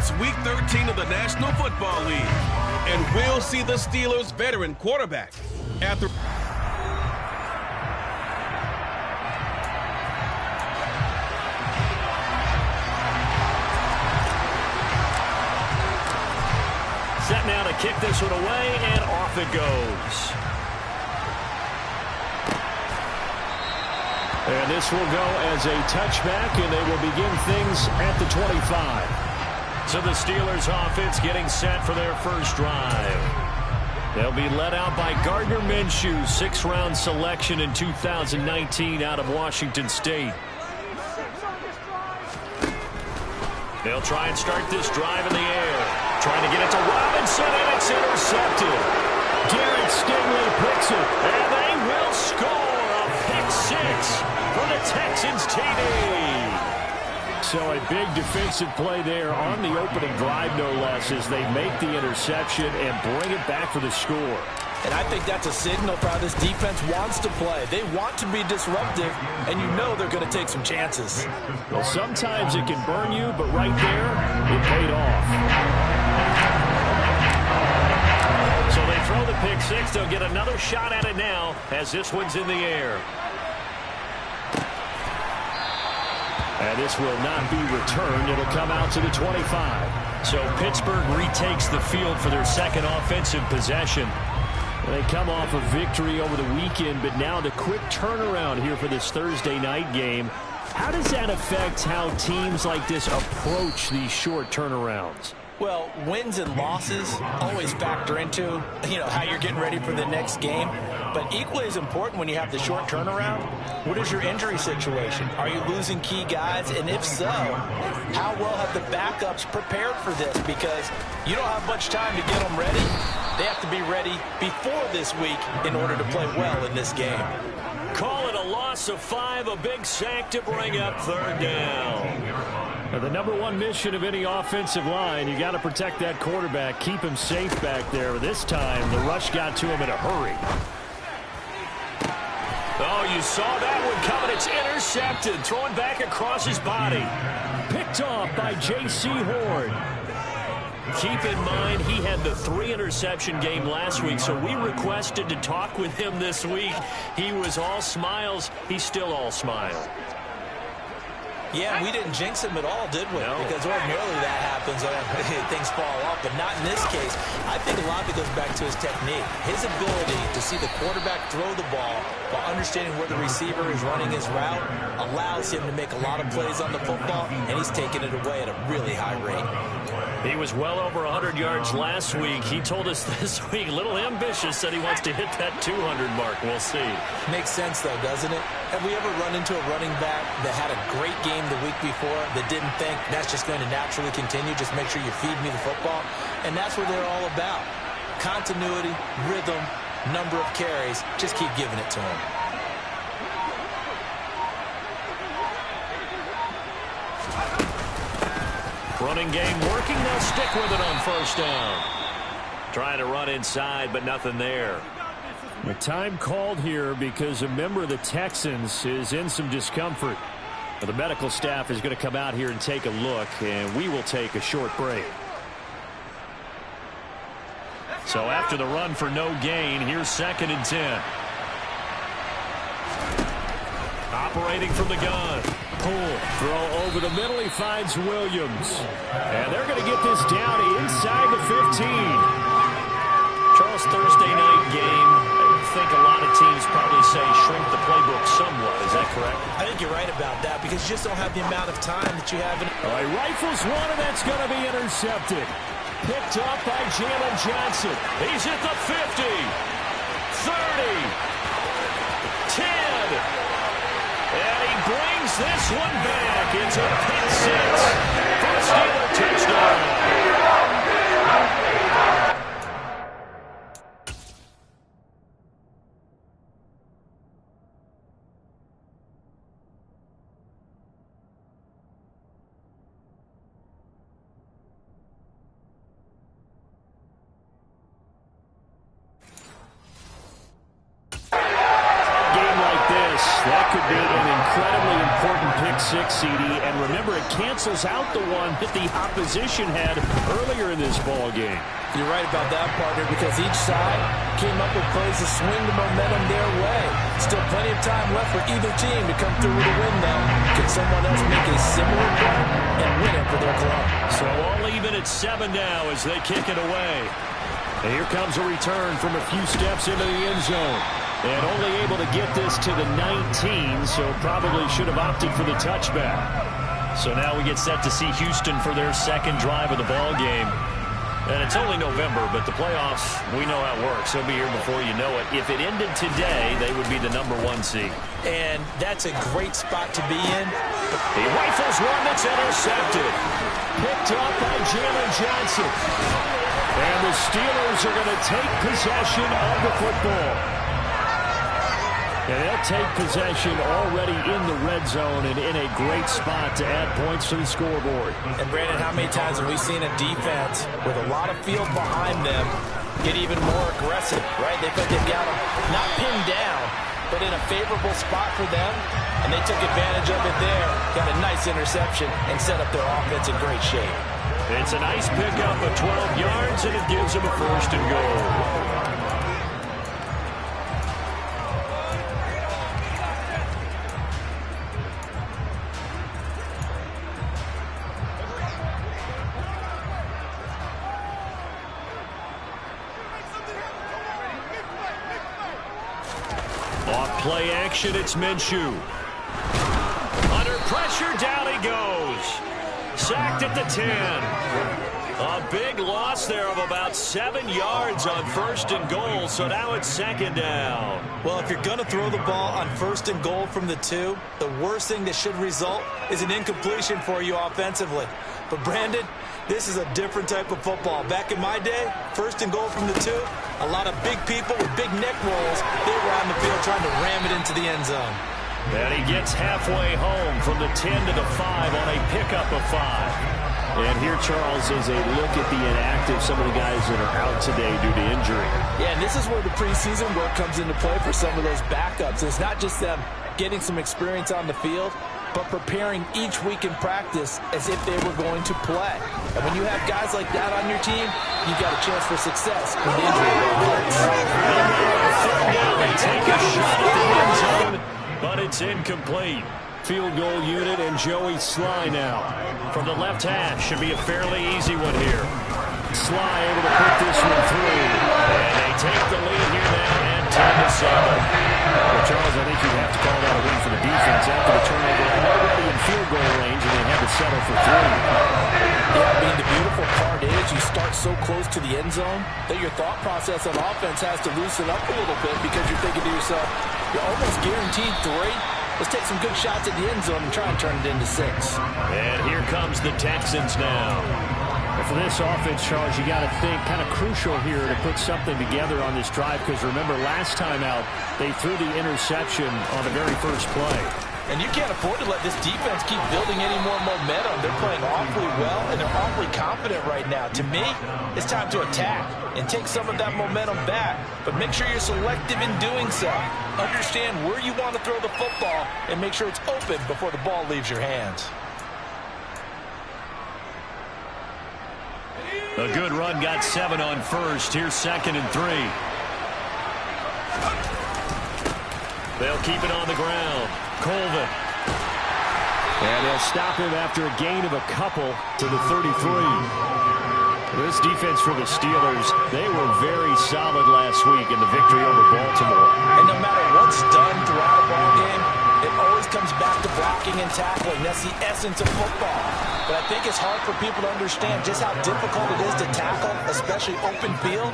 It's Week 13 of the National Football League, and we'll see the Steelers' veteran quarterback after. Set now to kick this one away, and off it goes. And this will go as a touchback, and they will begin things at the 25. So the Steelers offense getting set for their first drive. They'll be led out by Gardner Minshew, 6th-round selection in 2019 out of Washington State. They'll try and start this drive in the air. Trying to get it to Robinson, and it's intercepted. Garrett Stingley picks it, and they will score a pick six for the Texans TD. So a big defensive play there on the opening drive, no less, as they make the interception and bring it back for the score. And I think that's a signal for how this defense wants to play. They want to be disruptive, and you know they're going to take some chances. Well, sometimes it can burn you, but right there, it paid off. So they throw the pick six. They'll get another shot at it now as this one's in the air. And this will not be returned. It'll come out to the 25. So Pittsburgh retakes the field for their second offensive possession. They come off a victory over the weekend, but now the quick turnaround here for this Thursday night game. How does that affect how teams like this approach these short turnarounds? Well, wins and losses always factor into, how you're getting ready for the next game. But equally as important when you have the short turnaround, what is your injury situation? Are you losing key guys? And if so, how well have the backups prepared for this? Because you don't have much time to get them ready. They have to be ready before this week in order to play well in this game. Call it a loss of 5, a big sack to bring up third down. Now, the number one mission of any offensive line, you got to protect that quarterback, keep him safe back there. This time, the rush got to him in a hurry. Oh, you saw that one coming. It's intercepted, throwing back across his body. Picked off by J.C. Horn. Keep in mind, he had the 3-interception game last week, so we requested to talk with him this week. He was all smiles. He's still all smile. Yeah, we didn't jinx him at all, did we? No. Because ordinarily that happens, things fall off, but not in this case. I think a lot of it goes back to his technique. His ability to see the quarterback throw the ball while understanding where the receiver is running his route allows him to make a lot of plays on the football, and he's taking it away at a really high rate. He was well over 100 yards last week. He told us this week, a little ambitious, said he wants to hit that 200 mark. We'll see. Makes sense, though, doesn't it? Have we ever run into a running back that had a great game the week before that didn't think that's just going to naturally continue? Just make sure you feed me the football. And that's what they're all about. Continuity, rhythm, number of carries. Just keep giving it to him. Running game working. They'll stick with it on first down. Trying to run inside, but nothing there. The time called here because a member of the Texans is in some discomfort. The medical staff is going to come out here and take a look, and we will take a short break. So after the run for no gain, here's 2nd and 10. Operating from the gun. Pull, throw over the middle. He finds Williams. And they're going to get this down inside the 15. Charles, Thursday night game. I think a lot of teams probably say shrink the playbook somewhat. Is that correct? I think you're right about that because you just don't have the amount of time that you have. All right, rifles one, and that's going to be intercepted. Picked up by Jalen Johnson. He's at the 50, 30, 10. And he brings this one back. It's a pick six for a Steeler touchdown. That could be an incredibly important pick pick six, CD. And remember, it cancels out the one that the opposition had earlier in this ball game. You're right about that, partner, because each side came up with plays to swing the momentum their way. Still plenty of time left for either team to come through with a win, though. Can someone else make a similar play and win it for their club? So all even at 7 now as they kick it away. And here comes a return from a few steps into the end zone. And only able to get this to the 19, so probably should have opted for the touchback. So now we get set to see Houston for their second drive of the ball game. And it's only November, but the playoffs, we know how it works. They'll be here before you know it. If it ended today, they would be the #1 seed. And that's a great spot to be in. He rifles one that's intercepted. Picked up by Jalen Johnson. And the Steelers are going to take possession of the football. And they'll take possession already in the red zone and in a great spot to add points to the scoreboard. And, Brandon, how many times have we seen a defense with a lot of field behind them get even more aggressive, right? They think they've got them not pinned down, but in a favorable spot for them, and they took advantage of it there, got a nice interception, and set up their offense in great shape. It's a nice pickup of 12 yards, and it gives them a 1st and goal. Play action, it's Minshew. Under pressure, down he goes. Sacked at the 10. A big loss there of about 7 yards on 1st and goal, so now it's 2nd down. Well, if you're going to throw the ball on 1st and goal from the 2, the worst thing that should result is an incompletion for you offensively. But, Brandon, this is a different type of football. Back in my day, 1st and goal from the 2, a lot of big people with big neck rolls, they were on the field trying to ram it into the end zone. And he gets halfway home from the 10 to the 5 on a pickup of 5. And here, Charles, is a look at the inactive, some of the guys that are out today due to injury. Yeah, and this is where the preseason work comes into play for some of those backups. It's not just them getting some experience on the field, but preparing each week in practice as if they were going to play. And when you have guys like that on your team, you've got a chance for success when injury hits. They take a shot at the end zone, but it's incomplete. Field goal unit and Joey Sly now. From the left hash, should be a fairly easy one here. Sly able to put this one through. And they take the lead here now and 10-7. Well, Charles, I think you'd have to call that a win for the defense after the turnover already in field goal range, and they had to settle for 3. Yeah, I mean, the beautiful part is you start so close to the end zone that your thought process on offense has to loosen up a little bit because you're thinking to yourself, you're almost guaranteed 3. Let's take some good shots at the end zone and try and turn it into 6. And here comes the Texans now. And for this offense, Charles, you got to think kind of crucial here to put something together on this drive because remember last time out they threw the interception on the very first play. And you can't afford to let this defense keep building any more momentum. They're playing awfully well, and they're awfully confident right now. To me, it's time to attack and take some of that momentum back. But make sure you're selective in doing so. Understand where you want to throw the football and make sure it's open before the ball leaves your hands. A good run got 7 on 1st. Here's 2nd and 3. They'll keep it on the ground. Colvin. And they'll stop him after a gain of a couple to the 33. This defense for the Steelers, they were very solid last week in the victory over Baltimore. And no matter what's done throughout a ball game, it always comes back to blocking and tackling. That's the essence of football. But I think it's hard for people to understand just how difficult it is to tackle, especially open field.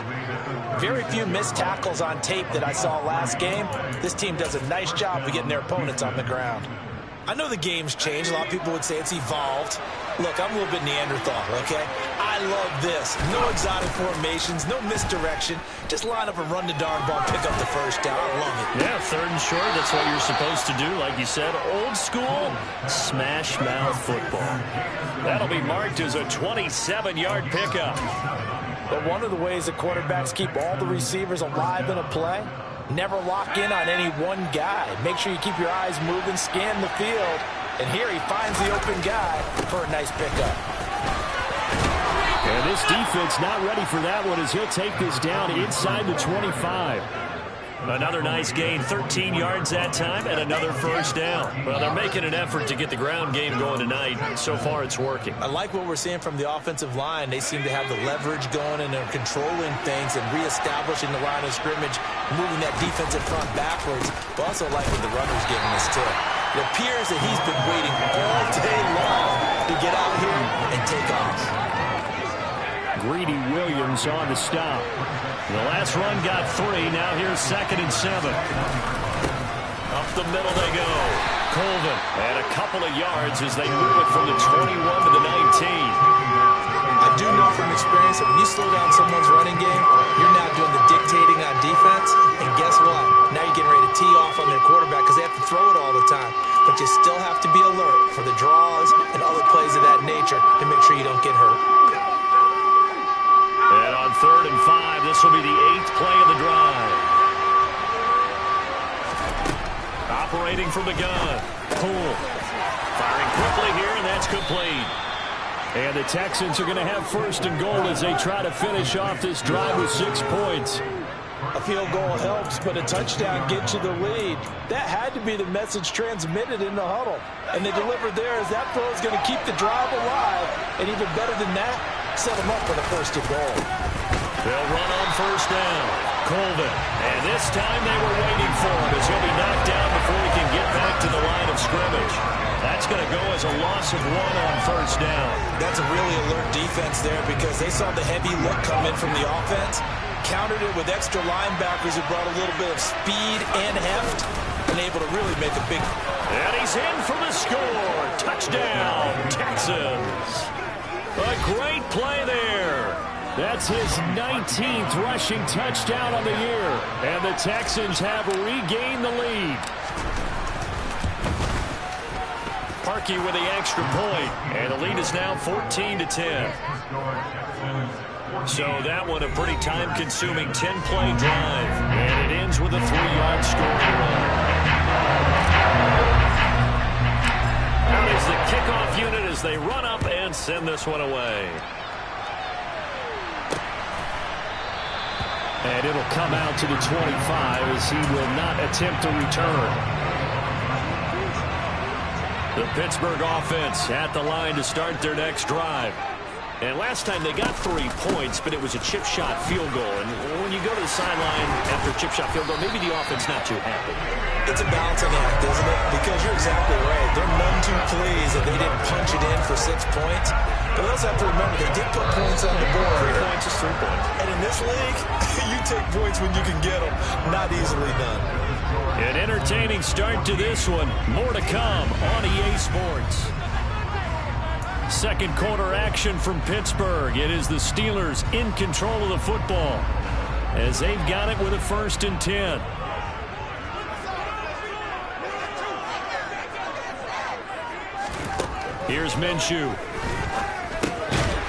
Very few missed tackles on tape that I saw last game. This team does a nice job of getting their opponents on the ground. I know the game's changed. A lot of people would say it's evolved. Look, I'm a little bit Neanderthal, okay? I love this. No exotic formations, no misdirection. Just line up and run the darn ball, pick up the first down. I love it. Yeah, 3rd and short, that's what you're supposed to do. Like you said, old school, smash mouth football. That'll be marked as a 27-yard pickup. But one of the ways that quarterbacks keep all the receivers alive in a play, never lock in on any one guy. Make sure you keep your eyes moving, scan the field, And here he finds the open guy for a nice pickup. And this defense not ready for that one as he'll take this down inside the 25. Another nice gain, 13 yards that time, and another first down. Well, they're making an effort to get the ground game going tonight. So far, it's working. I like what we're seeing from the offensive line. They seem to have the leverage going, and they're controlling things and reestablishing the line of scrimmage, moving that defensive front backwards. But also like what the runner's giving us, too. It appears that he's been waiting all day long to get out here and take off. Greedy Williams on the stop. The last run got 3. Now here's 2nd and 7. Up the middle they go. Colvin and a couple of yards as they move it from the 21 to the 19. I do know from experience that when you slow down someone's running game, you're now doing the dictating on defense. And guess what? Now you're getting ready to tee off on their quarterback because they have to throw it all the time. But you still have to be alert for the draws and other plays of that nature to make sure you don't get hurt. And on 3rd and 5, this will be the 8th play of the drive. Operating from the gun. Poole. Firing quickly here, and that's complete. And the Texans are going to have 1st and goal as they try to finish off this drive with 6 points. A field goal helps, but a touchdown gets you the lead. That had to be the message transmitted in the huddle. And they delivered there as that throw is going to keep the drive alive. And even better than that, set them up for the 1st and goal. They'll run on 1st down. Colvin. And this time they were waiting for him as he'll be knocked down before he can get back to the line of scrimmage. That's going to go as a loss of 1 on 1st down. That's a really alert defense there because they saw the heavy look come in from the offense, countered it with extra linebackers who brought a little bit of speed and heft, and able to really make a big... And he's in for the score. Touchdown, Texans. A great play there. That's his 19th rushing touchdown on the year. And the Texans have regained the lead. Parkey with the extra point. And the lead is now 14-10. So that one a pretty time-consuming 10-play drive. And it ends with a 3-yard scoring run. Out is the kickoff unit as they run up and send this one away. And it'll come out to the 25 as he will not attempt to return. The Pittsburgh offense at the line to start their next drive. And last time they got 3 points, but it was a chip shot field goal. And when you go to the sideline after a chip shot field goal, maybe the offense not too happy. It's a balancing act, isn't it? Because you're exactly right. They're none too pleased that they didn't punch it in for 6 points. But we also have to remember they did put points on the board. 3 points is 3 points. And in this league, you take points when you can get them. Not easily done. An entertaining start to this one. More to come on EA Sports. Second quarter action from Pittsburgh. It is the Steelers in control of the football as they've got it with a 1st and 10. Here's Minshew.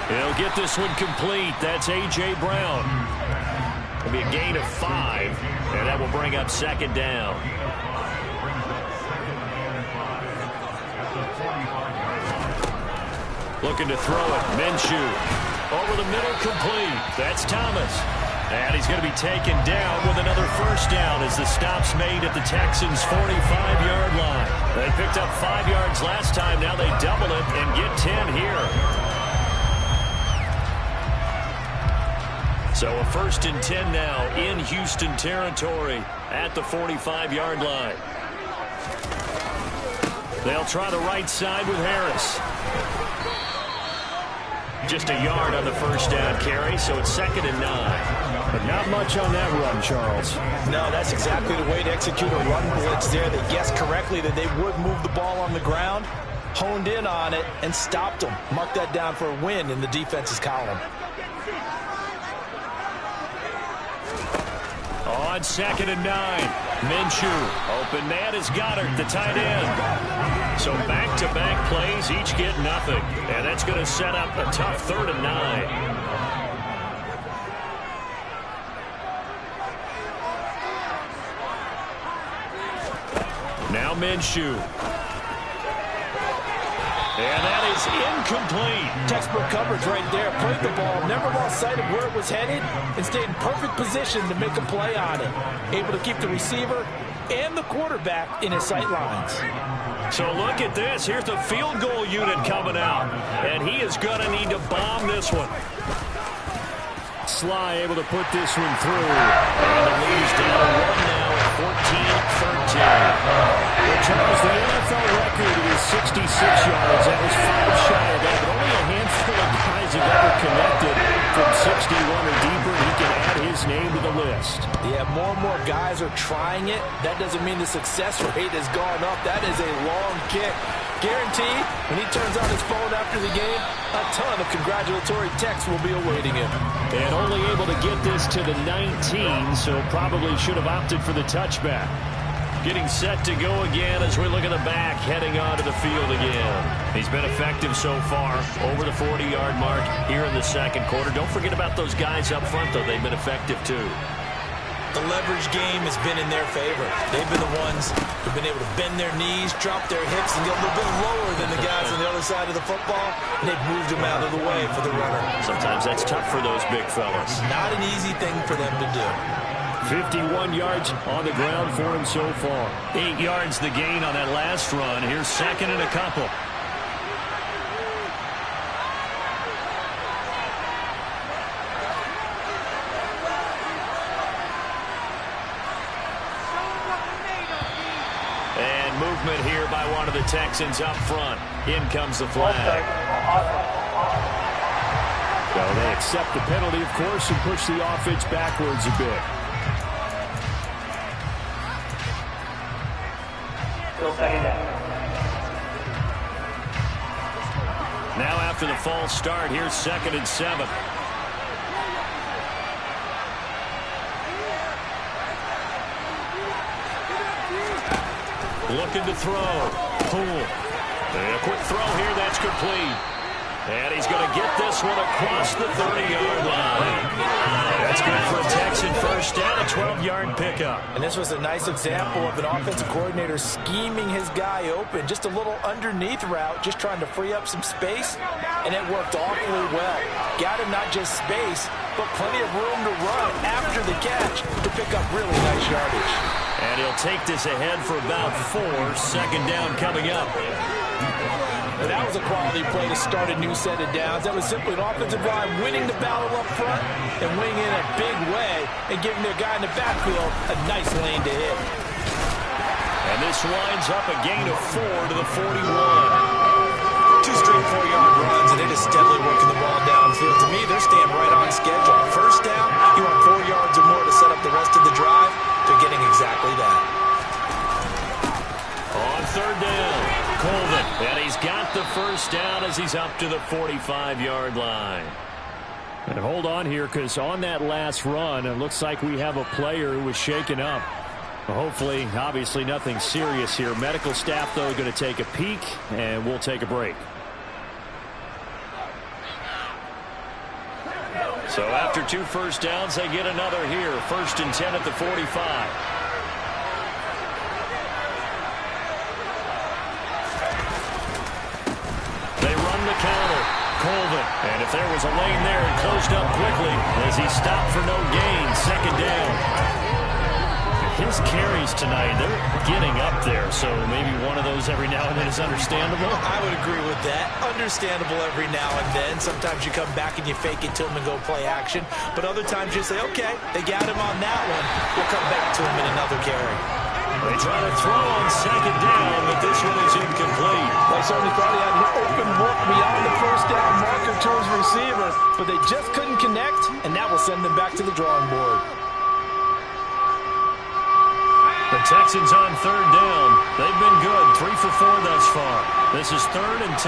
He'll get this one complete. That's A.J. Brown. It'll be a gain of 5, and that will bring up 2nd down. Looking to throw it. Minshew. Over the middle, complete. That's Thomas. And he's going to be taken down with another 1st down as the stop's made at the Texans' 45-yard line. They picked up 5 yards last time. Now they double it and get 10 here. So a 1st and 10 now in Houston territory at the 45-yard line. They'll try the right side with Harris. Just a yard on the 1st down carry, so it's 2nd and 9. But not much on that run, Charles. No, that's exactly the way to execute a run blitz there. They guessed correctly that they would move the ball on the ground, honed in on it, and stopped them. Mark that down for a win in the defense's column. On 2nd and 9, Minshew. Open man is Goddard, the tight end. So back-to-back plays, each get nothing. And that's going to set up a tough 3rd and 9. Now Minshew. And that is incomplete. Textbook coverage right there. Played the ball, never lost sight of where it was headed, and stayed in perfect position to make a play on it. Able to keep the receiver and the quarterback in his sight lines. So look at this. Here's the field goal unit coming out. And he is going to need to bomb this one. Sly able to put this one through. And the lead's down to 1 now at 14-13. Well, Charles, the NFL record is 66 yards. That was 5 shy of that. But only a handful of guys have ever connected from 61 or deeper. He can add his name to the list. Yeah, more and more guys are trying it. That doesn't mean the success rate has gone up. That is a long kick. Guaranteed, when he turns on his phone after the game, a ton of congratulatory texts will be awaiting him. And only able to get this to the 19, so probably should have opted for the touchback. Getting set to go again as we look at the back, heading onto the field again. He's been effective so far, over the 40-yard mark here in the second quarter. Don't forget about those guys up front, though. They've been effective, too. The leverage game has been in their favor. They've been the ones who've been able to bend their knees, drop their hips, and get a little bit lower than the guys on the other side of the football, and they've moved them out of the way for the runner. Sometimes that's tough for those big fellas. Not an easy thing for them to do. 51 yards on the ground for him so far. 8 yards the gain on that last run. Here's second and a couple. And movement here by one of the Texans up front. In comes the flag. Well, they accept the penalty, of course, and push the offense backwards a bit. Now after the false start, here's 2nd and 7. Looking to throw. Poole. And a quick throw here, that's complete. And he's going to get this one across the 30-yard line. That's good for a Texan first down, a 12-yard pickup. And this was a nice example of an offensive coordinator scheming his guy open. Just a little underneath route, just trying to free up some space, and it worked awfully well. Got him not just space, but plenty of room to run after the catch to pick up really nice yardage. And he'll take this ahead for about 4. 2nd down coming up. And that was a quality play to start a new set of downs. That was simply an offensive line winning the battle up front and winning in a big way and giving their guy in the backfield a nice lane to hit. And this winds up a gain of 4 to the 41. 2 straight 4-yard runs, and they're just steadily working the ball downfield. To me, they're staying right on schedule. First down, you want 4 yards or more to set up the rest of the drive. They're getting exactly that. On 3rd down, Colvin. And he's got the first down as he's up to the 45-yard line. And hold on here, because on that last run, it looks like we have a player who was shaken up. Hopefully, obviously nothing serious here. Medical staff, though, going to take a peek, and we'll take a break. So after 2 first downs, they get another here. 1st and 10 at the 45. Counter, Colvin, and if there was a lane there, it closed up quickly as he stopped for no gain. 2nd down. His carries tonight, they're getting up there, so maybe one of those every now and then is understandable. I would agree with that. Understandable every now and then. Sometimes you come back and you fake it to him and go play action, but other times you say, okay, they got him on that one. We'll come back to him in another carry. They try to throw on 2nd down, but this one is incomplete. They certainly thought he had an open look beyond the first down marker to his receiver, but they just couldn't connect, and that will send them back to the drawing board. The Texans on 3rd down. They've been good, 3 for 4 thus far. This is 3rd and 10.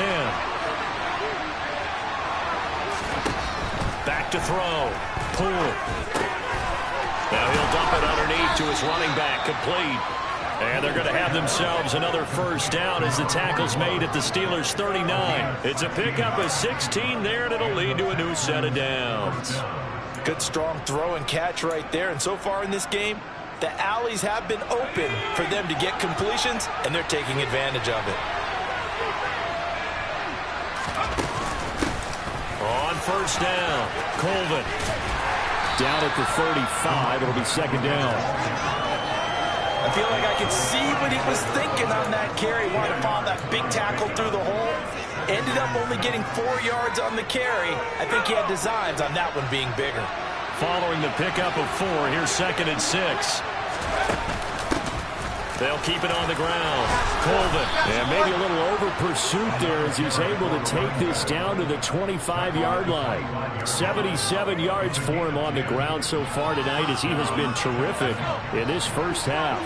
Back to throw. Poole. Now he'll dump it underneath to his running back, complete. And they're going to have themselves another first down as the tackle's made at the Steelers' 39. It's a pickup of 16 there, and it'll lead to a new set of downs. Good strong throw and catch right there. And so far in this game, the alleys have been open for them to get completions, and they're taking advantage of it. first down. Colvin. Down at the 35. It'll be second down. I feel like I could see what he was thinking on that carry. Wanted to follow that big tackle through the hole. Ended up only getting 4 yards on the carry. I think he had designs on that one being bigger. Following the pickup of 4, here's second and 6. They'll keep it on the ground. Colvin. And maybe a little over pursuit there as he's able to take this down to the 25-yard line. 77 yards for him on the ground so far tonight as he has been terrific in this first half.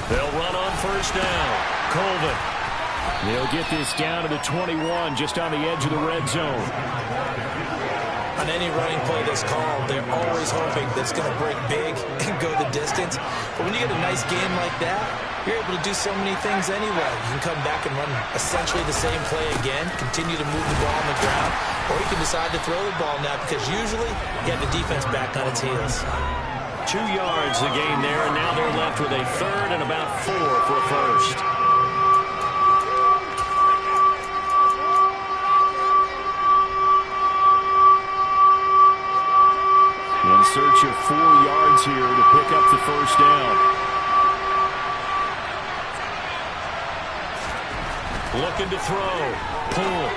They'll run on first down. Colvin. They'll get this down to the 21, just on the edge of the red zone. On any running play that's called, they're always hoping that it's going to break big and go the distance. But when you get a nice game like that, you're able to do so many things anyway. You can come back and run essentially the same play again, continue to move the ball on the ground, or you can decide to throw the ball now because usually you have the defense back on its heels. 2 yards the gain there, and now they're left with a third and about 4 for a first. In search of 4 yards here to pick up the first down. Looking to throw. Pull.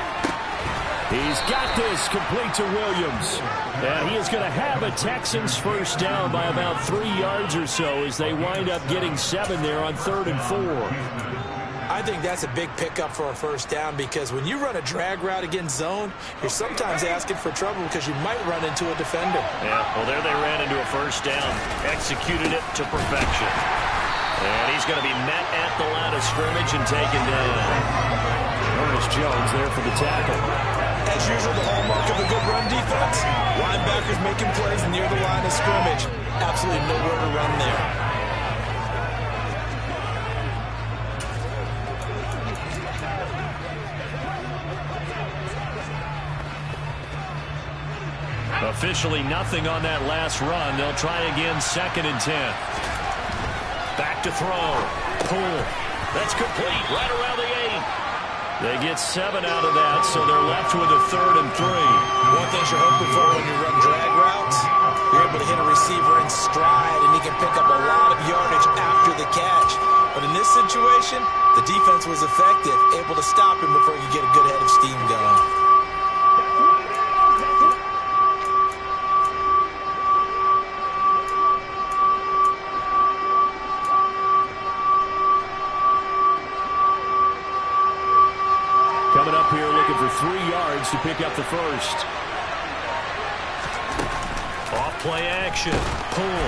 He's got this complete to Williams. And he is going to have a Texans first down by about 3 yards or so as they wind up getting 7 there on 3rd and 4. I think that's a big pickup for a first down because when you run a drag route against zone, you're sometimes asking for trouble because you might run into a defender. Yeah, well, there they ran into a first down. Executed it to perfection. And he's going to be met at the line of scrimmage and taken down. Ernest Jones there for the tackle. As usual, the hallmark of a good run defense. Linebackers making plays near the line of scrimmage. Absolutely nowhere to run there. Officially nothing on that last run. They'll try again, 2nd and 10. Back to throw. Pull. That's complete right around the 8. They get 7 out of that, so they're left with a 3rd and 3. One thing you're hoping for when you run drag routes, you're able to hit a receiver in stride, and he can pick up a lot of yardage after the catch. But in this situation, the defense was effective, able to stop him before you get a good head of steam going. Coming up here looking for 3 yards to pick up the first. Off play action. Pull.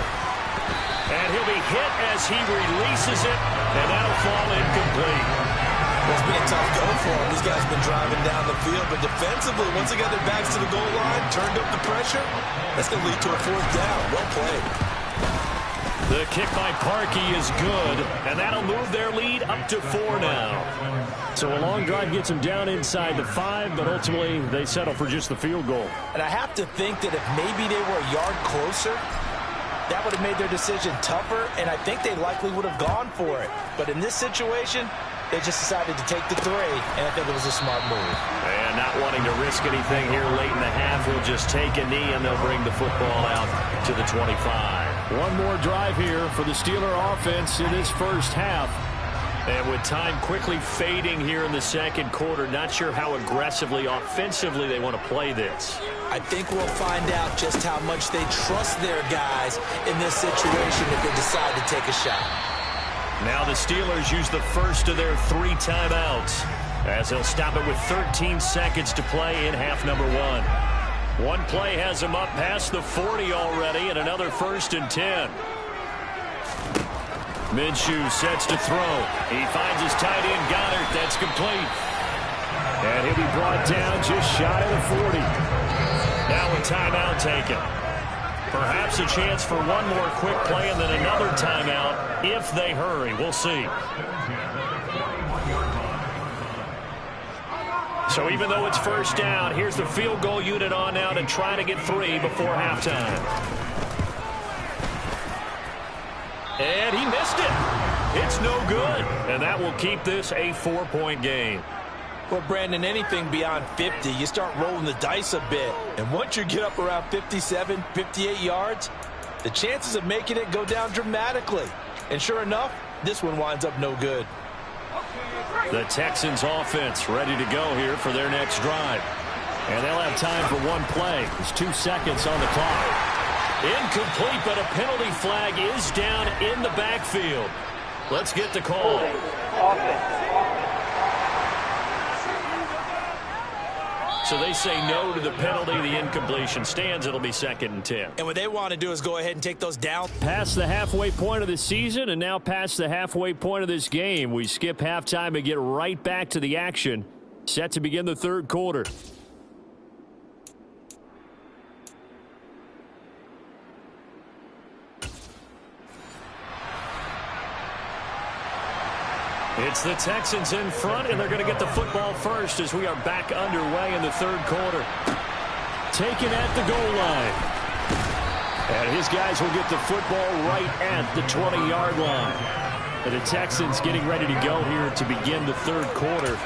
And he'll be hit as he releases it, and that'll fall incomplete. Well, it's been a tough go for him. These guys have been driving down the field, but defensively, once they got their backs to the goal line, turned up the pressure, that's going to lead to a 4th down. Well played. The kick by Parkey is good, and that'll move their lead up to 4 now. So a long drive gets them down inside the 5, but ultimately they settle for just the field goal. And I have to think that if maybe they were a yard closer, that would have made their decision tougher, and I think they likely would have gone for it. But in this situation, they just decided to take the 3, and I think it was a smart move. And not wanting to risk anything here late in the half, he'll just take a knee, and they'll bring the football out to the 25. One more drive here for the Steeler offense in this first half. And with time quickly fading here in the second quarter, not sure how aggressively, offensively they want to play this. I think we'll find out just how much they trust their guys in this situation if they decide to take a shot. Now the Steelers use the first of their 3 timeouts as they'll stop it with 13 seconds to play in half number 1. One play has them up past the 40 already, and another 1st and 10. Minshew sets to throw. He finds his tight end, Goddard. That's complete. And he'll be brought down just shy of the 40. Now a timeout taken. Perhaps a chance for one more quick play and then another timeout if they hurry. We'll see. So even though it's first down, here's the field goal unit on now to try to get 3 before halftime. And he missed it. It's no good. And that will keep this a 4-point game. Well, Brandon, anything beyond 50, you start rolling the dice a bit. And once you get up around 57, 58 yards, the chances of making it go down dramatically. And sure enough, this one winds up no good. The Texans offense ready to go here for their next drive. And they'll have time for one play. There's 2 seconds on the clock. Incomplete, but a penalty flag is down in the backfield. Let's get the call. So they say no to the penalty. The incompletion stands. It'll be 2nd and 10. And what they want to do is go ahead and take those down. Past the halfway point of the season and now past the halfway point of this game. We skip halftime and get right back to the action. Set to begin the 3rd quarter. It's the Texans in front, and they're going to get the football first as we are back underway in the 3rd quarter. Taken at the goal line. And his guys will get the football right at the 20-yard line. And the Texans getting ready to go here to begin the 3rd quarter.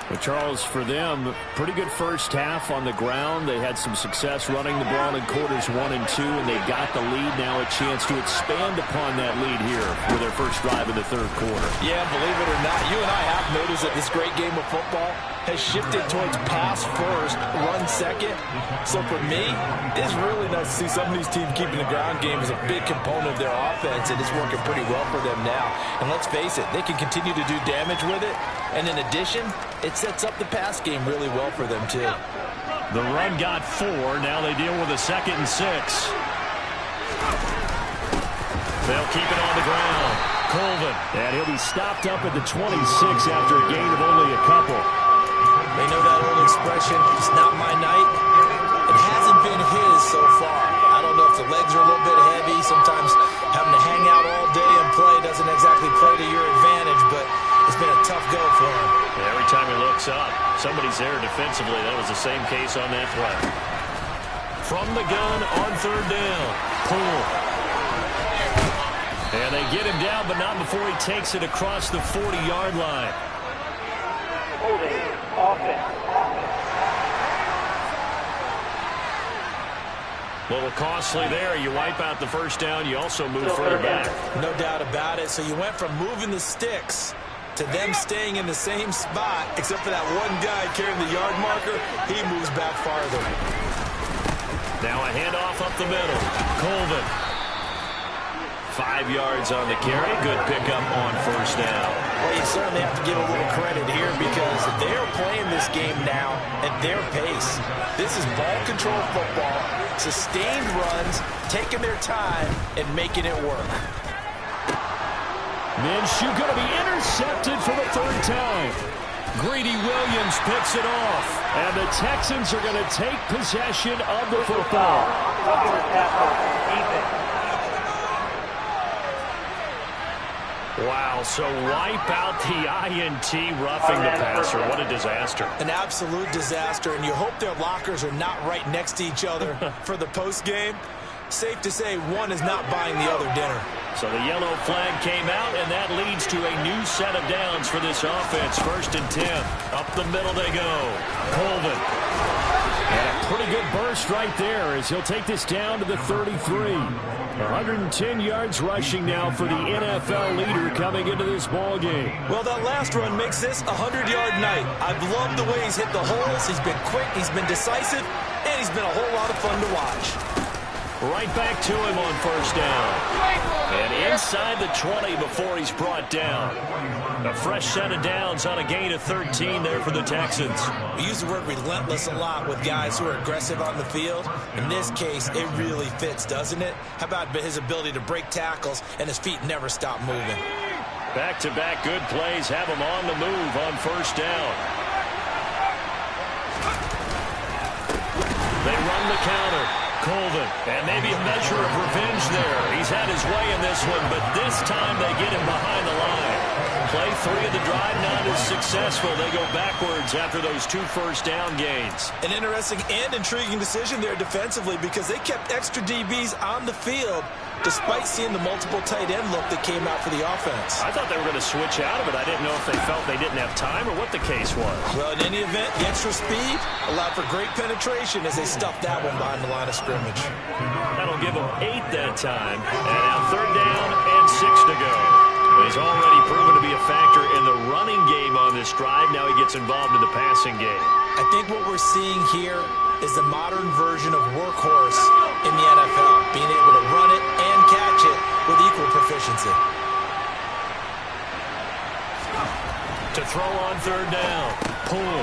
But Charles, for them, pretty good first half on the ground. They had some success running the ball in quarters 1 and 2, and they got the lead. Now a chance to expand upon that lead here with their first drive in the 3rd quarter. Yeah, believe it or not, you and I have noticed that this great game of football has shifted towards pass first, run second. So for me, it's really nice to see some of these teams keeping the ground game as a big component of their offense, and it's working pretty well for them now. And let's face it, they can continue to do damage with it. And in addition, it sets up the pass game really well for them, too. The run got 4. Now they deal with a 2nd and 6. They'll keep it on the ground. Colvin. And he'll be stopped up at the 26 after a gain of only a couple. They know that old expression, it's not my night. It hasn't been his so far. I don't know if the legs are a little bit heavy. Sometimes having to hang out all day and play doesn't exactly play to your advantage, but it's been a tough go for him. Yeah, every time he looks up, somebody's there defensively. That was the same case on that play. From the gun on 3rd down. Poole. And they get him down, but not before he takes it across the 40-yard line. Holding offense. A little costly there. You wipe out the first down. You also move further back. No doubt about it. So you went from moving the sticks to them staying in the same spot, except for that one guy carrying the yard marker. He moves back farther. Now a handoff up the middle. Colvin. 5 yards on the carry. Good pickup on 1st down. Well, you certainly have to give a little credit here because they're playing this game now at their pace. This is ball control football, sustained runs, taking their time, and making it work. Minshew going to be intercepted for the 3rd time. Greedy Williams picks it off. And the Texans are going to take possession of the football. Wow, so wipe out the INT, roughing the passer. What a disaster. An absolute disaster, and you hope their lockers are not right next to each other for the postgame. Safe to say one is not buying the other dinner. So the yellow flag came out, and that leads to a new set of downs for this offense. 1st and 10. Up the middle they go. Colvin. And a pretty good burst right there as he'll take this down to the 33. 110 yards rushing now for the NFL leader coming into this ball game. Well, that last run makes this a 100-yard night. I've loved the way he's hit the holes. He's been quick, he's been decisive, and he's been a whole lot of fun to watch. Right back to him on 1st down. And inside the 20 before he's brought down. A fresh set of downs on a gain of 13 there for the Texans. We use the word relentless a lot with guys who are aggressive on the field. In this case, it really fits, doesn't it? How about his ability to break tackles and his feet never stop moving? Back-to-back good plays have him on the move on 1st down. They run the counter. Colvin, and maybe a measure of revenge there. He's had his way in this one, but this time they get him behind the line. play 3 of the drive, not as successful. They go backwards after those 2 first-down gains. An interesting and intriguing decision there defensively because they kept extra DBs on the field despite seeing the multiple tight end look that came out for the offense. I thought they were going to switch out of it. I didn't know if they felt they didn't have time or what the case was. Well, in any event, the extra speed allowed for great penetration as they stuffed that one behind the line of scrimmage. That'll give them 8 that time. And now 3rd down and 6 to go. He's already proven to be a factor in the running game on this drive. Now he gets involved in the passing game. I think what we're seeing here is the modern version of workhorse in the NFL, being able to run it and catch it with equal proficiency. To throw on 3rd down. Pull.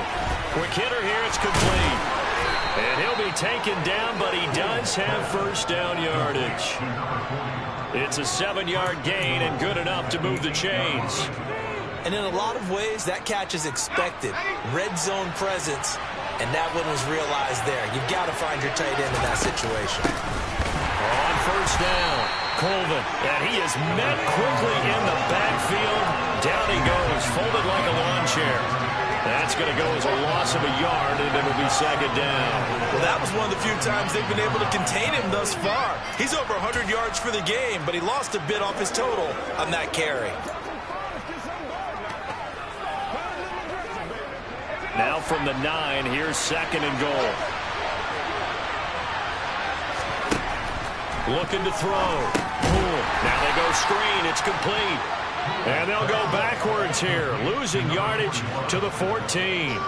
Quick hitter here. It's complete. And he'll be taken down, but he does have first down yardage. It's a 7-yard gain and good enough to move the chains. And in a lot of ways, that catch is expected. Red zone presence, and that one was realized there. You've got to find your tight end in that situation. On first down, Colvin, and he is met quickly in the backfield. Down he goes, folded like a lawn chair. That's going to go as a loss of a yard, and it'll be 2nd down. Well, that was one of the few times they've been able to contain him thus far. He's over 100 yards for the game, but he lost a bit off his total on that carry. Now from the 9, here's 2nd and goal. Looking to throw. Now they go screen. It's complete. And they'll go backwards here, losing yardage to the 14.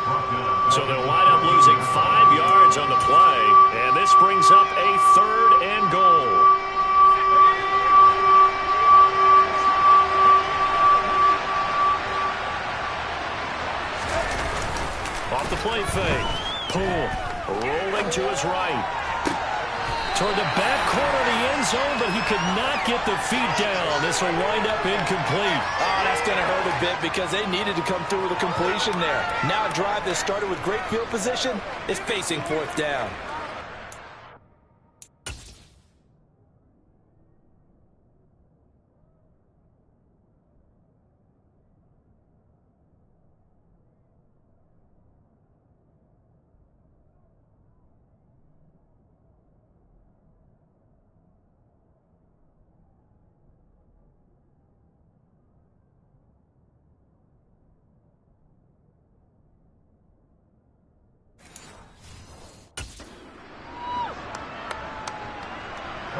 So they'll wind up losing 5 yards on the play. And this brings up a 3rd and goal. Off the play fake. Pull. Rolling to his right. Toward the back corner of the end zone, but he could not get the feet down. This will wind up incomplete. Oh, that's going to hurt a bit because they needed to come through with a completion there. Now a drive that started with great field position is facing 4th down.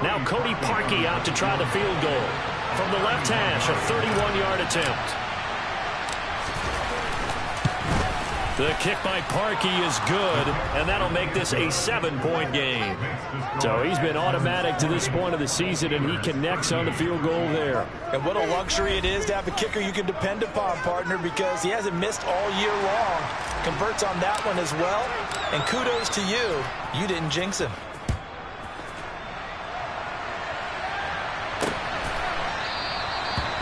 Now Cody Parkey out to try the field goal. From the left hash, a 31-yard attempt. The kick by Parkey is good, and that'll make this a 7-point game. So he's been automatic to this point of the season, and he connects on the field goal there. And what a luxury it is to have a kicker you can depend upon, partner, because he hasn't missed all year long. Converts on that one as well. And kudos to you. You didn't jinx him.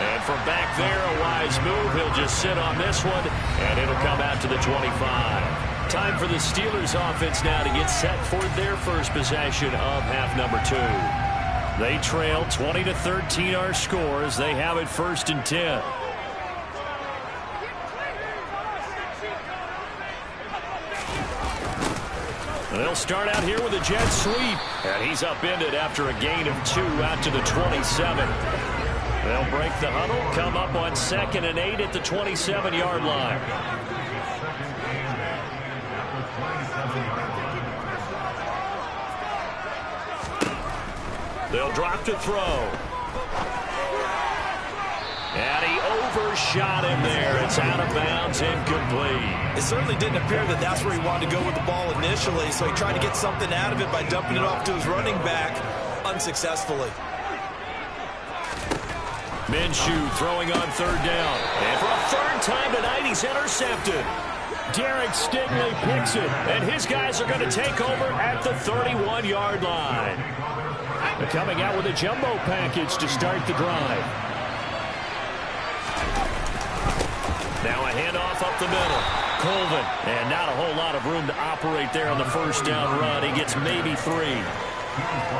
And from back there, a wise move. He'll just sit on this one, and it'll come out to the 25. Time for the Steelers offense now to get set for their first possession of half number 2. They trail 20-13 our scores. They have it 1st and 10. They'll start out here with a jet sweep, and he's upended after a gain of 2 out to the 27. They'll break the huddle, come up on 2nd and 8 at the 27-yard line. They'll drop to throw. And he overshot him there. It's out of bounds, incomplete. It certainly didn't appear that that's where he wanted to go with the ball initially, so he tried to get something out of it by dumping it off to his running back unsuccessfully. Minshew throwing on 3rd down. And for a 3rd time tonight, he's intercepted. Derek Stingley picks it, and his guys are going to take over at the 31-yard line. They're coming out with a jumbo package to start the drive. Now a handoff up the middle. Colvin, and not a whole lot of room to operate there on the 1st down run. He gets maybe 3.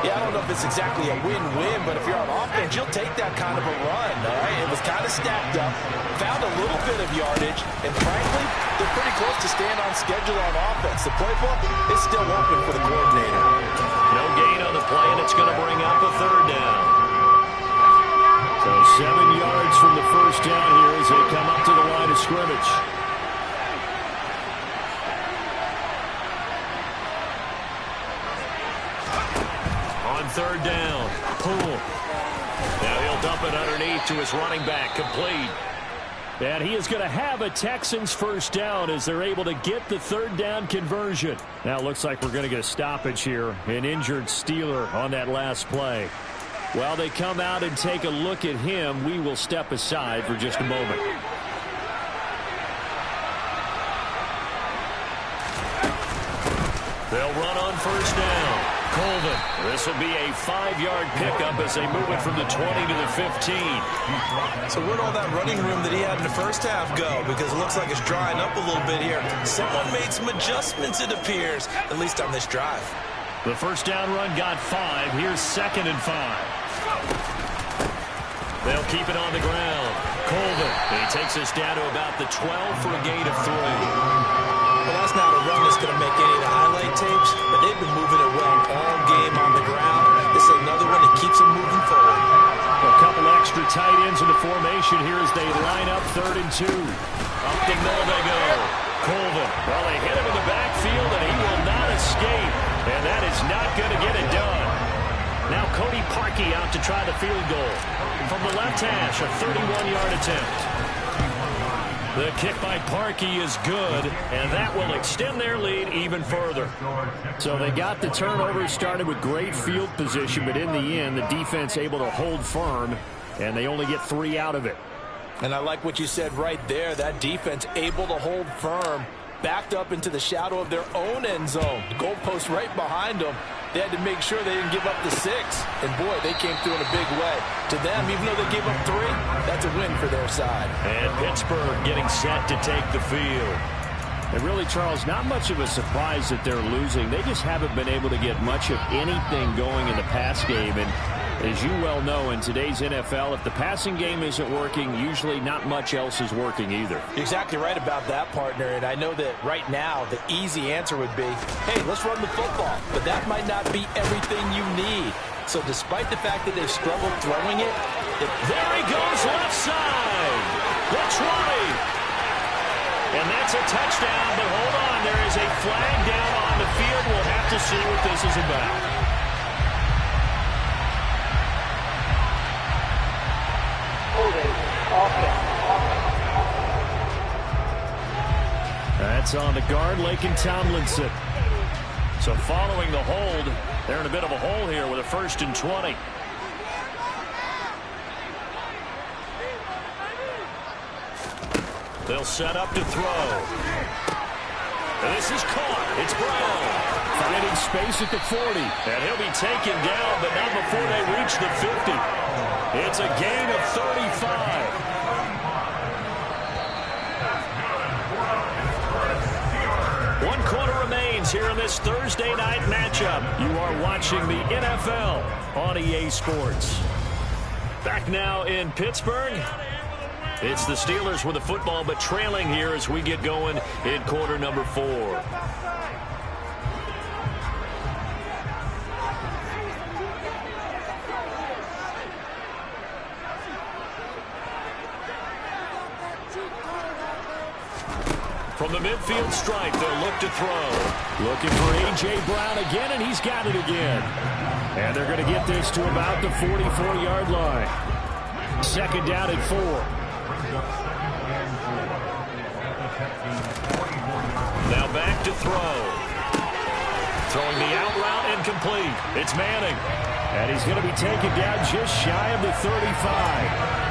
Yeah, I don't know if it's exactly a win-win, but if you're on offense, you'll take that kind of a run, all right? It was kind of stacked up, found a little bit of yardage, and frankly, they're pretty close to staying on schedule on offense. The playbook is still open for the coordinator. No gain on the play, and it's going to bring up a third down. So 7 yards from the first down here as they come up to the line of scrimmage. On third down, Poole. Now he'll dump it underneath to his running back, complete. And he is going to have a Texans first down as they're able to get the third down conversion. Now it looks like we're going to get a stoppage here. An injured Steeler on that last play. While they come out and take a look at him, we will step aside for just a moment. They'll run on first down. Colvin. This will be a 5-yard pickup as they move it from the 20 to the 15. So where'd all that running room that he had in the first half go? Because it looks like it's drying up a little bit here. Someone made some adjustments, it appears, at least on this drive. The first down run got 5. Here's 2nd and 5. They'll keep it on the ground. Colvin. He takes us down to about the 12 for a gain of 3. Well, that's not a run that's going to make any of the highlight tapes, but they've been moving it well all game on the ground. This is another one that keeps them moving forward. A couple extra tight ends in the formation here as they line up 3rd and 2. Up the middle they go. Colvin. Well, they hit him in the backfield, and he will not escape. And that is not going to get it done. Now Cody Parkey out to try the field goal. From the left hash, a 31-yard attempt. The kick by Parkey is good, and that will extend their lead even further. So they got the turnover started with great field position, but in the end, the defense able to hold firm, and they only get 3 out of it. And I like what you said right there. That defense able to hold firm, backed up into the shadow of their own end zone. The goalpost right behind them. They had to make sure they didn't give up the 6. And, boy, they came through in a big way. To them, even though they gave up 3, that's a win for their side. And Pittsburgh getting set to take the field. And really, Charles, not much of a surprise that they're losing. They just haven't been able to get much of anything going in the pass game. And as you well know, in today's NFL, if the passing game isn't working, usually not much else is working either. You're exactly right about that, partner. And I know that right now the easy answer would be, hey, let's run the football. But that might not be everything you need. So despite the fact that they've struggled throwing it, there he goes left side. The 20. And that's a touchdown. But hold on, there is a flag down on the field. We'll have to see what this is about. That's on the guard, Laken Tomlinson. So following the hold, they're in a bit of a hole here with a 1st and 20. They'll set up to throw. And this is caught. It's Brown. Finding space at the 40. And he'll be taken down, but not before they reach the 50. It's a gain of 35. One quarter remains here in this Thursday night matchup. You are watching the NFL on EA Sports. Back now in Pittsburgh. It's the Steelers with the football, but trailing here as we get going in quarter number 4. From the midfield stripe, they'll look to throw. Looking for A.J. Brown again, and he's got it again. And they're going to get this to about the 44-yard line. 2nd down at 4. Now back to throw. Throwing the out route incomplete. It's Manning. And he's going to be taken down just shy of the 35.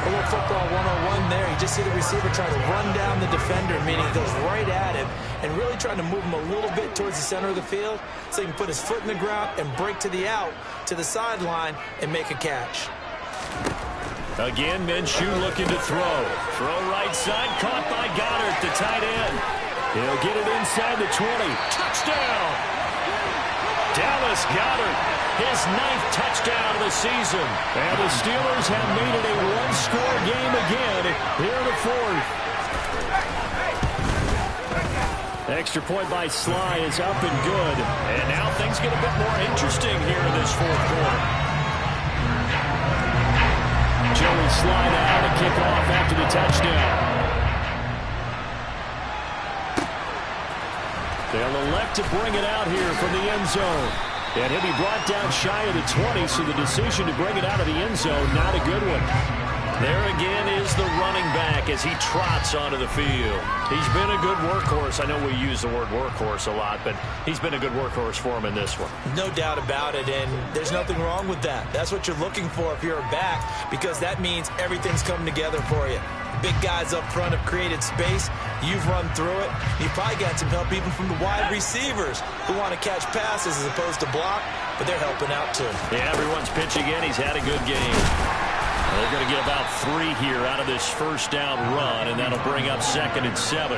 A little football 101 there. You just see the receiver try to run down the defender, meaning he goes right at him and really trying to move him a little bit towards the center of the field so he can put his foot in the ground and break to the out, to the sideline, and make a catch. Again, Minshew looking to throw. Throw right side, caught by Goddard, the tight end. He'll get it inside the 20. Touchdown! Dallas Dallas Goedert, his 9th touchdown of the season. And the Steelers have made it a one-score game again here in the 4th. Extra point by Sly is up and good. And now things get a bit more interesting here in this 4th quarter. Joey Sly now to kick off after the touchdown. They'll elect to bring it out here from the end zone. And he'll be brought down shy of the 20, so the decision to bring it out of the end zone, not a good one. There again is the running back as he trots onto the field. He's been a good workhorse. I know we use the word workhorse a lot, but he's been a good workhorse for him in this one. No doubt about it, and there's nothing wrong with that. That's what you're looking for if you're a back, because that means everything's coming together for you. Big guys up front have created space. You've run through it. You've probably got some help even from the wide receivers who want to catch passes as opposed to block, but they're helping out too. Yeah, everyone's pitching in. He's had a good game. They're going to get about 3 here out of this first down run, and that'll bring up 2nd and 7.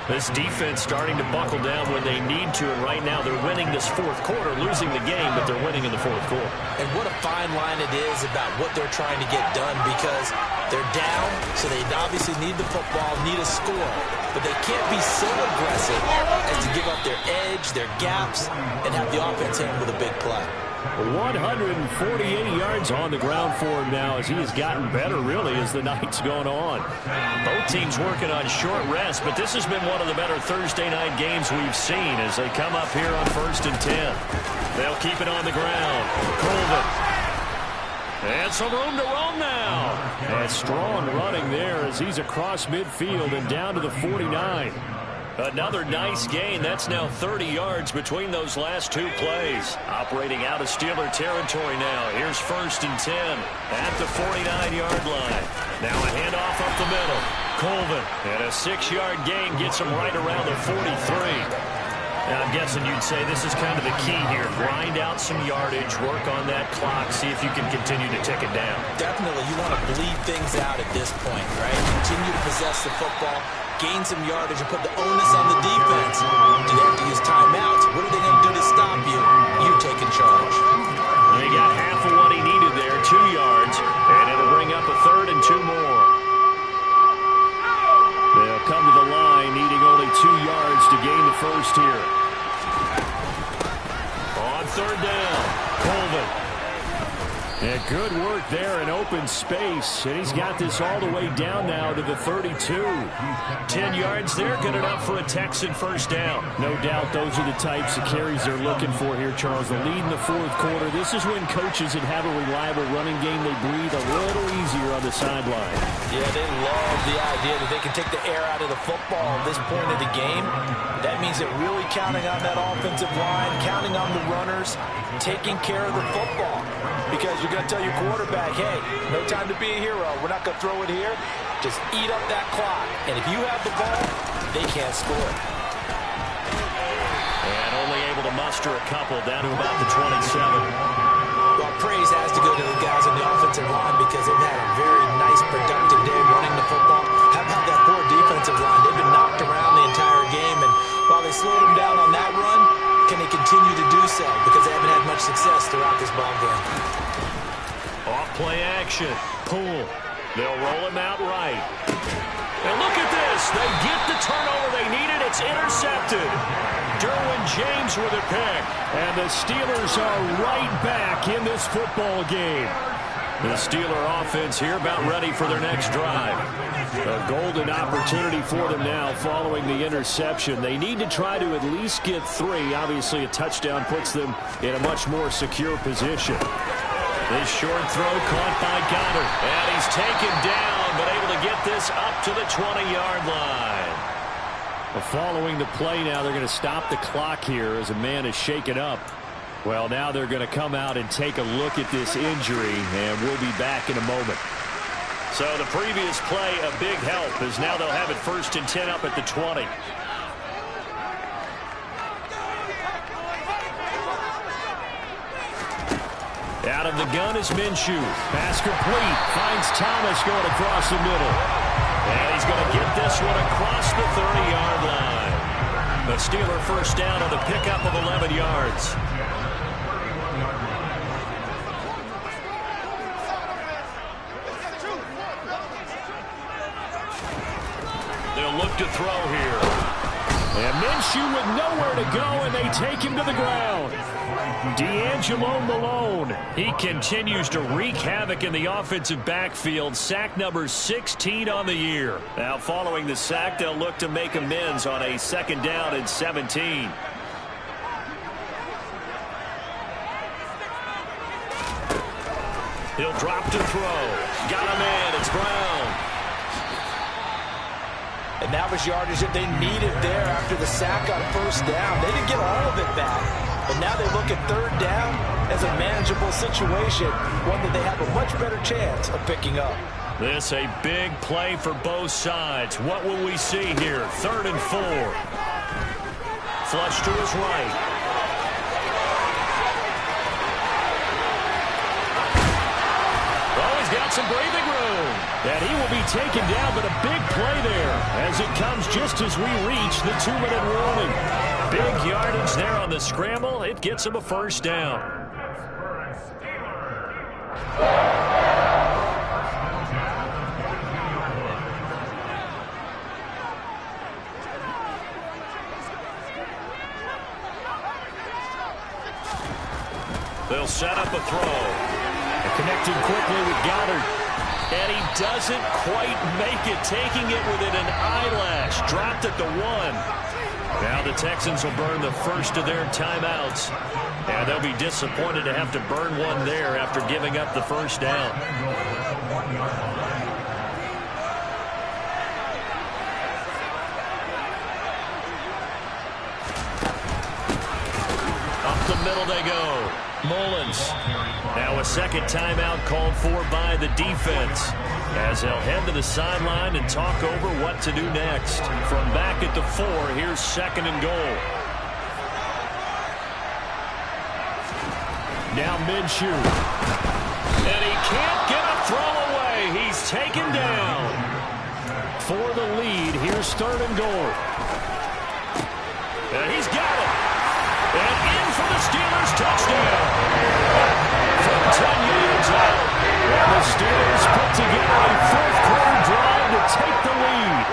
This defense starting to buckle down when they need to, and right now they're winning this 4th quarter, losing the game, but they're winning in the 4th quarter. And what a fine line it is about what they're trying to get done, because they're down, so they obviously need the football, need a score, but they can't be so aggressive as to give up their edge, their gaps, and have the offense hit them with a big play. 148 yards on the ground for him now as he has gotten better, really, as the night's gone on. Both teams working on short rest, but this has been one of the better Thursday night games we've seen as they come up here on 1st and 10. They'll keep it on the ground. Colvin. And some room to roam now. And strong running there as he's across midfield and down to the 49. Another nice gain. That's now 30 yards between those last 2 plays. Operating out of Steeler territory now. Here's 1st and 10 at the 49-yard line. Now a handoff up the middle. Colvin, and a 6-yard gain gets him right around the 43. Now, I'm guessing you'd say this is kind of the key here. Grind out some yardage, work on that clock, see if you can continue to tick it down. Definitely, you want to bleed things out at this point, right? Continue to possess the football, gain some yardage, and put the onus on the defense. Do they have to use timeouts? What are they going to do to stop you? You taking charge. They got half of what he needed there, 2 yards, and it'll bring up a 3rd and 2 more. They'll come to the line, needing only 2 yards to gain the first here. On 3rd down, Colvin. And good work there in open space. And he's got this all the way down now to the 32. 10 yards there, good enough for a Texan first down. No doubt those are the types of carries they're looking for here, Charles. The lead in the 4th quarter. This is when coaches that have a reliable running game, they breathe a little easier on the sideline. Yeah, they love the idea that they can take the air out of the football at this point of the game. That means they're really counting on that offensive line, counting on the runners, taking care of the football. Because you're going to tell your quarterback, hey, no time to be a hero. We're not going to throw it here. Just eat up that clock. And if you have the ball, they can't score. And only able to muster a couple down to about the 27. Well, praise has to go to the guys on the offensive line because they've had a very nice, productive day running the football. How about that poor defensive line? They've been knocked around the entire game. And while they slowed them down on that run, can they continue to do so? Because they haven't had much success throughout this ball game. Off play action. Poole. They'll roll him out right. And look at this. They get the turnover they needed. It's intercepted. Derwin James with a pick. And the Steelers are right back in this football game. The Steeler offense here about ready for their next drive. A golden opportunity for them now following the interception. They need to try to at least get 3. Obviously, a touchdown puts them in a much more secure position. This short throw caught by Goddard. And he's taken down, but able to get this up to the 20-yard line. Well, following the play now, they're going to stop the clock here as a man is shaken up. Well, now they're going to come out and take a look at this injury, and we'll be back in a moment. So the previous play, a big help, as now they'll have it 1st and 10 up at the 20. Out of the gun is Minshew. Pass complete. Finds Thomas going across the middle. And he's going to get this one across the 30-yard line. The Steeler first down on the pickup of 11 yards. throw here. And Minshew with nowhere to go, and they take him to the ground. D'Angelo Malone. He continues to wreak havoc in the offensive backfield. Sack number 16 on the year. Now following the sack, they'll look to make amends on a 2nd down and 17. He'll drop to throw. Got him in. It's Brown. And that was yardage that they needed there after the sack on 1st down. They didn't get all of it back. But now they look at 3rd down as a manageable situation, one that they have a much better chance of picking up. This a big play for both sides. What will we see here? 3rd and 4. Flush to his right. Oh, he's got some breathing room. And he will be taken down, but a big play there as it comes just as we reach the 2-minute warning. Big yardage there on the scramble. It gets him a 1st down. They'll set up a throw. Connecting quickly with Goddard. And he doesn't quite make it, taking it within an eyelash. Dropped at the 1. Now the Texans will burn the first of their timeouts. And they'll be disappointed to have to burn one there after giving up the 1st down. Up the middle they go. Mullins. Now a 2nd timeout called for by the defense, as they'll head to the sideline and talk over what to do next. From back at the 4, here's 2nd and goal. Now Minshew. And he can't get a throw away. He's taken down. For the lead, here's 3rd and goal. And he's got it. And in for the Steelers touchdown. From 10 yards out. And the Steelers put together a 4th quarter drive to take the lead.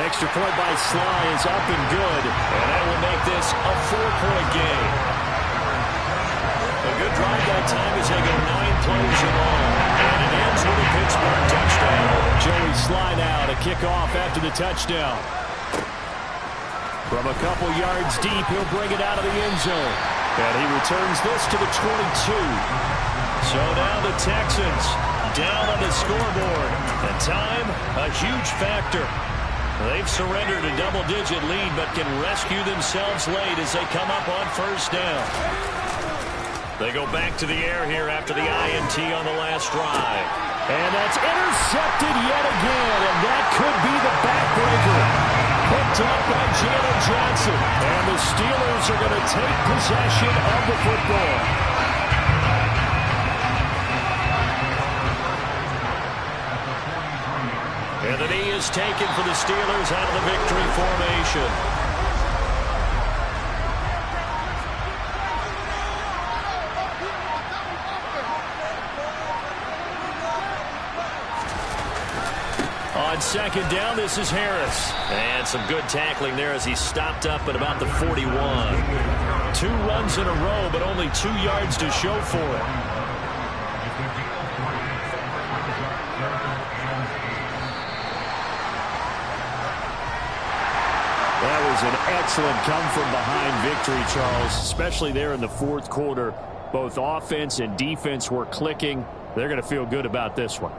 Extra point by Sly is up and good. And that will make this a 4-point game. A good drive that time as they go 9 plays in all. And it ends with a Pittsburgh touchdown. Joey Sly now to kick off after the touchdown. From a couple yards deep, he'll bring it out of the end zone. And he returns this to the 22. So now the Texans down on the scoreboard. And time, a huge factor. They've surrendered a double-digit lead, but can rescue themselves late as they come up on 1st down. They go back to the air here after the INT on the last drive. And that's intercepted yet again, and that could be the backbreaker. Picked up by Jalen Johnson. And the Steelers are going to take possession of the football. And the knee is taken for the Steelers out of the victory formation. On 2nd down, this is Harris. And some good tackling there as he stopped up at about the 41. 2 runs in a row, but only 2 yards to show for it. That was an excellent come-from-behind victory, Charles, especially there in the 4th quarter. Both offense and defense were clicking. They're going to feel good about this one.